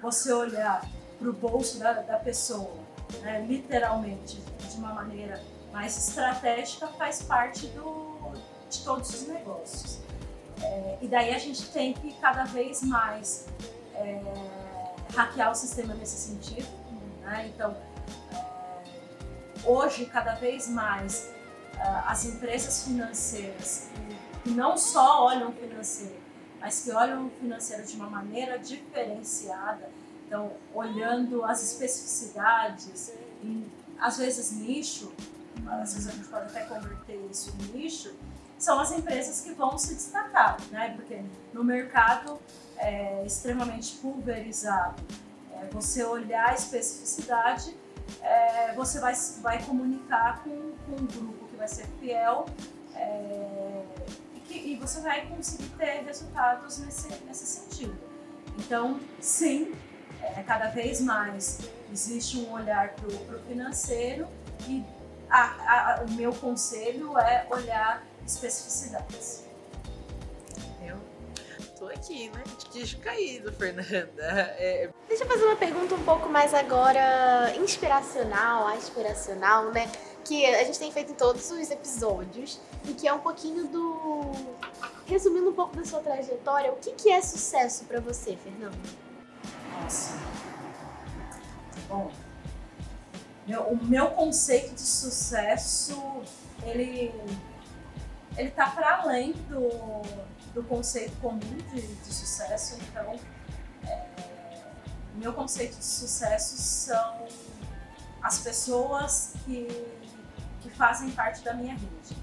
você olhar para o bolso da pessoa, né, literalmente, de uma maneira mais estratégica, faz parte de todos os negócios. E daí a gente tem que cada vez mais hackear o sistema nesse sentido, né? Então, hoje, cada vez mais, as empresas financeiras que não só olham o financeiro, mas que olham o financeiro de uma maneira diferenciada, então, olhando as especificidades, às vezes nicho, às vezes a gente pode até converter isso em nicho, são as empresas que vão se destacar, né? Porque no mercado extremamente pulverizado, você olhar a especificidade, você vai comunicar com um grupo que vai ser fiel e você vai conseguir ter resultados nesse sentido. Então, sim, cada vez mais existe um olhar para o financeiro e o meu conselho é olhar especificidades. Eu tô aqui, né? De queixo caído, Fernanda. Deixa eu fazer uma pergunta um pouco mais agora aspiracional, né? Que a gente tem feito em todos os episódios e que é um pouquinho resumindo um pouco da sua trajetória, o que é sucesso para você, Fernanda? Nossa. Bom, o meu conceito de sucesso, ele tá para além do conceito comum de sucesso. Então, meu conceito de sucesso são as pessoas que fazem parte da minha rede.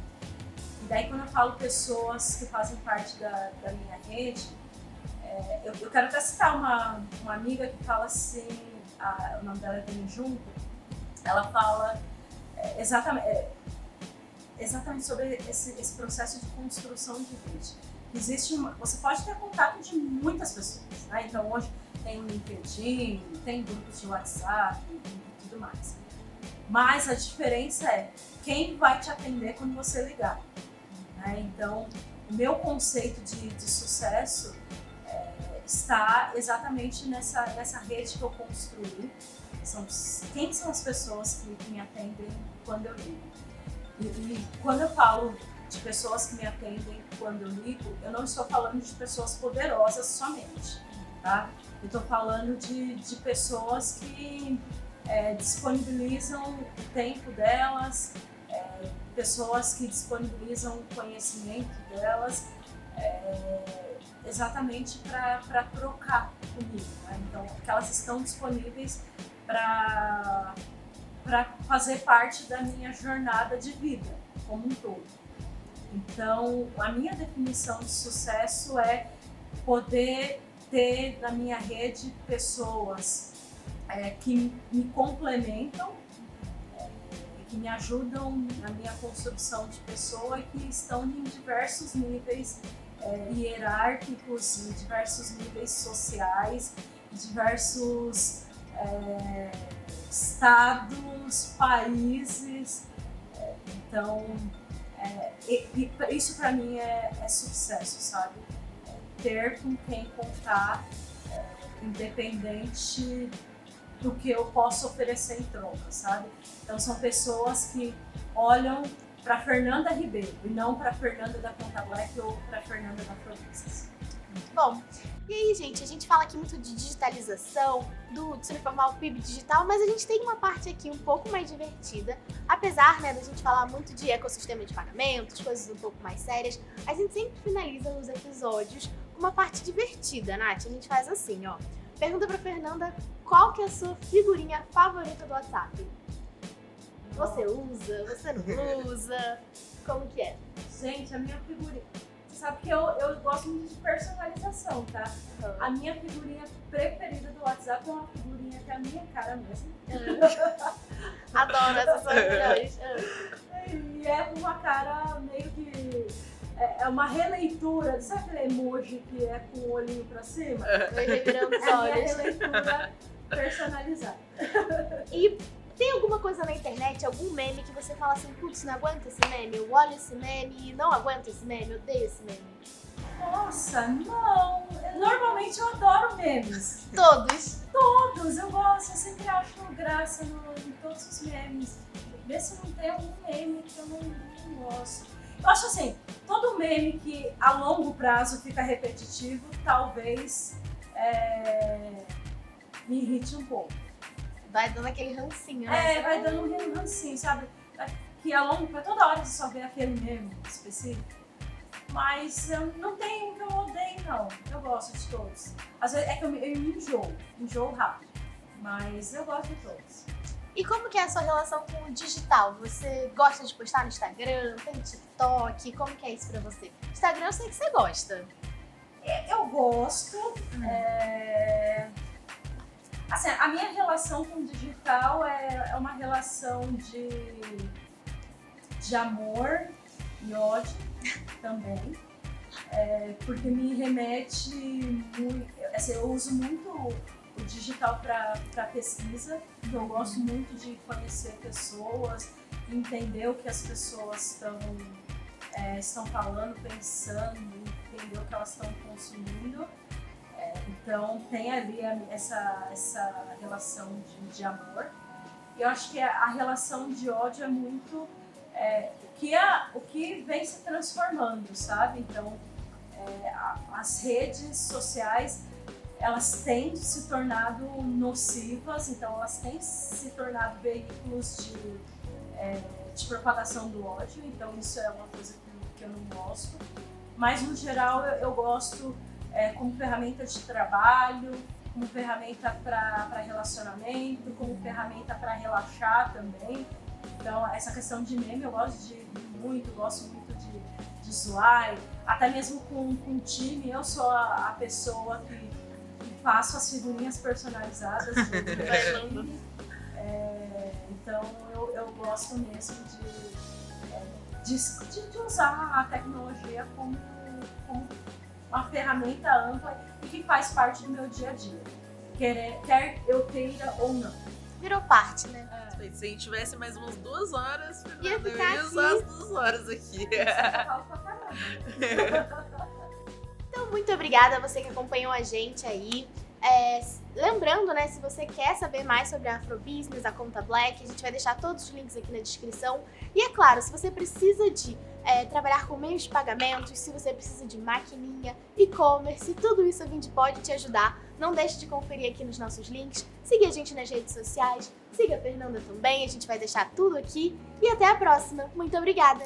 E daí, quando eu falo pessoas que fazem parte da minha rede, eu quero até citar uma amiga que fala assim, o nome dela é Dani Junto, ela fala exatamente sobre esse processo de construção de rede. Você pode ter contato de muitas pessoas, né? Então hoje tem o LinkedIn, tem grupos de WhatsApp e tudo mais. Mas a diferença é quem vai te atender quando você ligar, né? Então, o meu conceito de sucesso está exatamente nessa rede que eu construí. Quem são as pessoas que me atendem quando eu ligo? E quando eu falo de pessoas que me atendem quando eu ligo, eu não estou falando de pessoas poderosas somente, tá? Eu estou falando de pessoas que disponibilizam o tempo delas, pessoas que disponibilizam o conhecimento delas, exatamente para trocar comigo, né? Então, que elas estão disponíveis para fazer parte da minha jornada de vida como um todo. Então, a minha definição de sucesso é poder ter na minha rede pessoas que me complementam, que me ajudam na minha construção de pessoa e que estão em diversos níveis hierárquicos, em diversos níveis sociais, em diversos estados, países. Então, isso para mim é sucesso, sabe? Ter com quem contar, independente do que eu posso oferecer em troca, sabe? Então são pessoas que olham para Fernanda Ribeiro e não para Fernanda da Conta Black ou para Fernanda da Afrobusiness. Bom, e aí, gente, a gente fala aqui muito de digitalização, de transformar o PIB digital, mas a gente tem uma parte aqui um pouco mais divertida. Apesar, né, da gente falar muito de ecossistema de pagamentos, coisas um pouco mais sérias, a gente sempre finaliza os episódios com uma parte divertida, Nath. A gente faz assim, ó. Pergunta pra Fernanda qual que é a sua figurinha favorita do WhatsApp. Você usa? Você não usa? Como que é? Gente, a minha figurinha... Você sabe que eu gosto muito de personalização, tá? Uhum. A minha figurinha preferida do WhatsApp é uma figurinha que é a minha cara mesmo. Adoro, essas são melhores. E é uma cara meio que... É uma releitura, sabe aquele emoji que é com o olhinho pra cima? Vai revirando os É a minha olhos. releitura personalizada. E tem alguma coisa na internet, algum meme que você fala assim, putz, não aguento esse meme, eu olho esse meme, não aguento esse meme, eu odeio esse meme? Nossa, não! Normalmente eu adoro memes. Todos. Todos, eu gosto, eu sempre acho graça em todos os memes. Vê se não tem algum meme que eu não gosto. Eu acho assim, todo meme que a longo prazo fica repetitivo, talvez me irrite um pouco. Vai dando aquele rancinho, né? Vai dando um rancinho, sabe? Que a longo prazo, toda hora você só vê aquele meme específico. Mas não tem um que eu odeio, não. Eu gosto de todos. Às vezes é que eu enjoo rápido. Mas eu gosto de todos. E como que é a sua relação com o digital? Você gosta de postar no Instagram, tem TikTok? Como que é isso pra você? Instagram eu sei que você gosta. Eu gosto. Assim, a minha relação com o digital é uma relação de amor e ódio também. Porque me remete muito... Assim, eu uso muito o digital para pesquisa. Eu gosto muito de conhecer pessoas, entender o que as pessoas estão falando, pensando, entender o que elas estão consumindo. Então tem ali essa relação de amor. E eu acho que a relação de ódio é muito o que vem se transformando, sabe? Então as redes sociais, elas têm se tornado nocivas, então elas têm se tornado veículos de propagação do ódio, então isso é uma coisa que eu não gosto. Mas no geral eu gosto como ferramenta de trabalho, como ferramenta para relacionamento, como ferramenta para relaxar também. Então essa questão de meme eu gosto gosto muito de zoar, até mesmo com o time. Eu sou a pessoa que faço as figurinhas personalizadas do time. Então eu gosto mesmo de usar a tecnologia como uma ferramenta ampla e que faz parte do meu dia a dia, quer eu queira ou não. Virou parte, né? Se a gente tivesse mais umas 2 horas, Ia eu ficar ia usar as 2 horas aqui. Eu falo pra caramba. Então, muito obrigada a você que acompanhou a gente aí. Lembrando, né, se você quer saber mais sobre a Afrobusiness, a Conta Black, a gente vai deixar todos os links aqui na descrição. E é claro, se você precisa de trabalhar com meios de pagamentos, se você precisa de maquininha, e-commerce, tudo isso a Vindi pode te ajudar. Não deixe de conferir aqui nos nossos links, siga a gente nas redes sociais, siga a Fernanda também, a gente vai deixar tudo aqui. E até a próxima. Muito obrigada!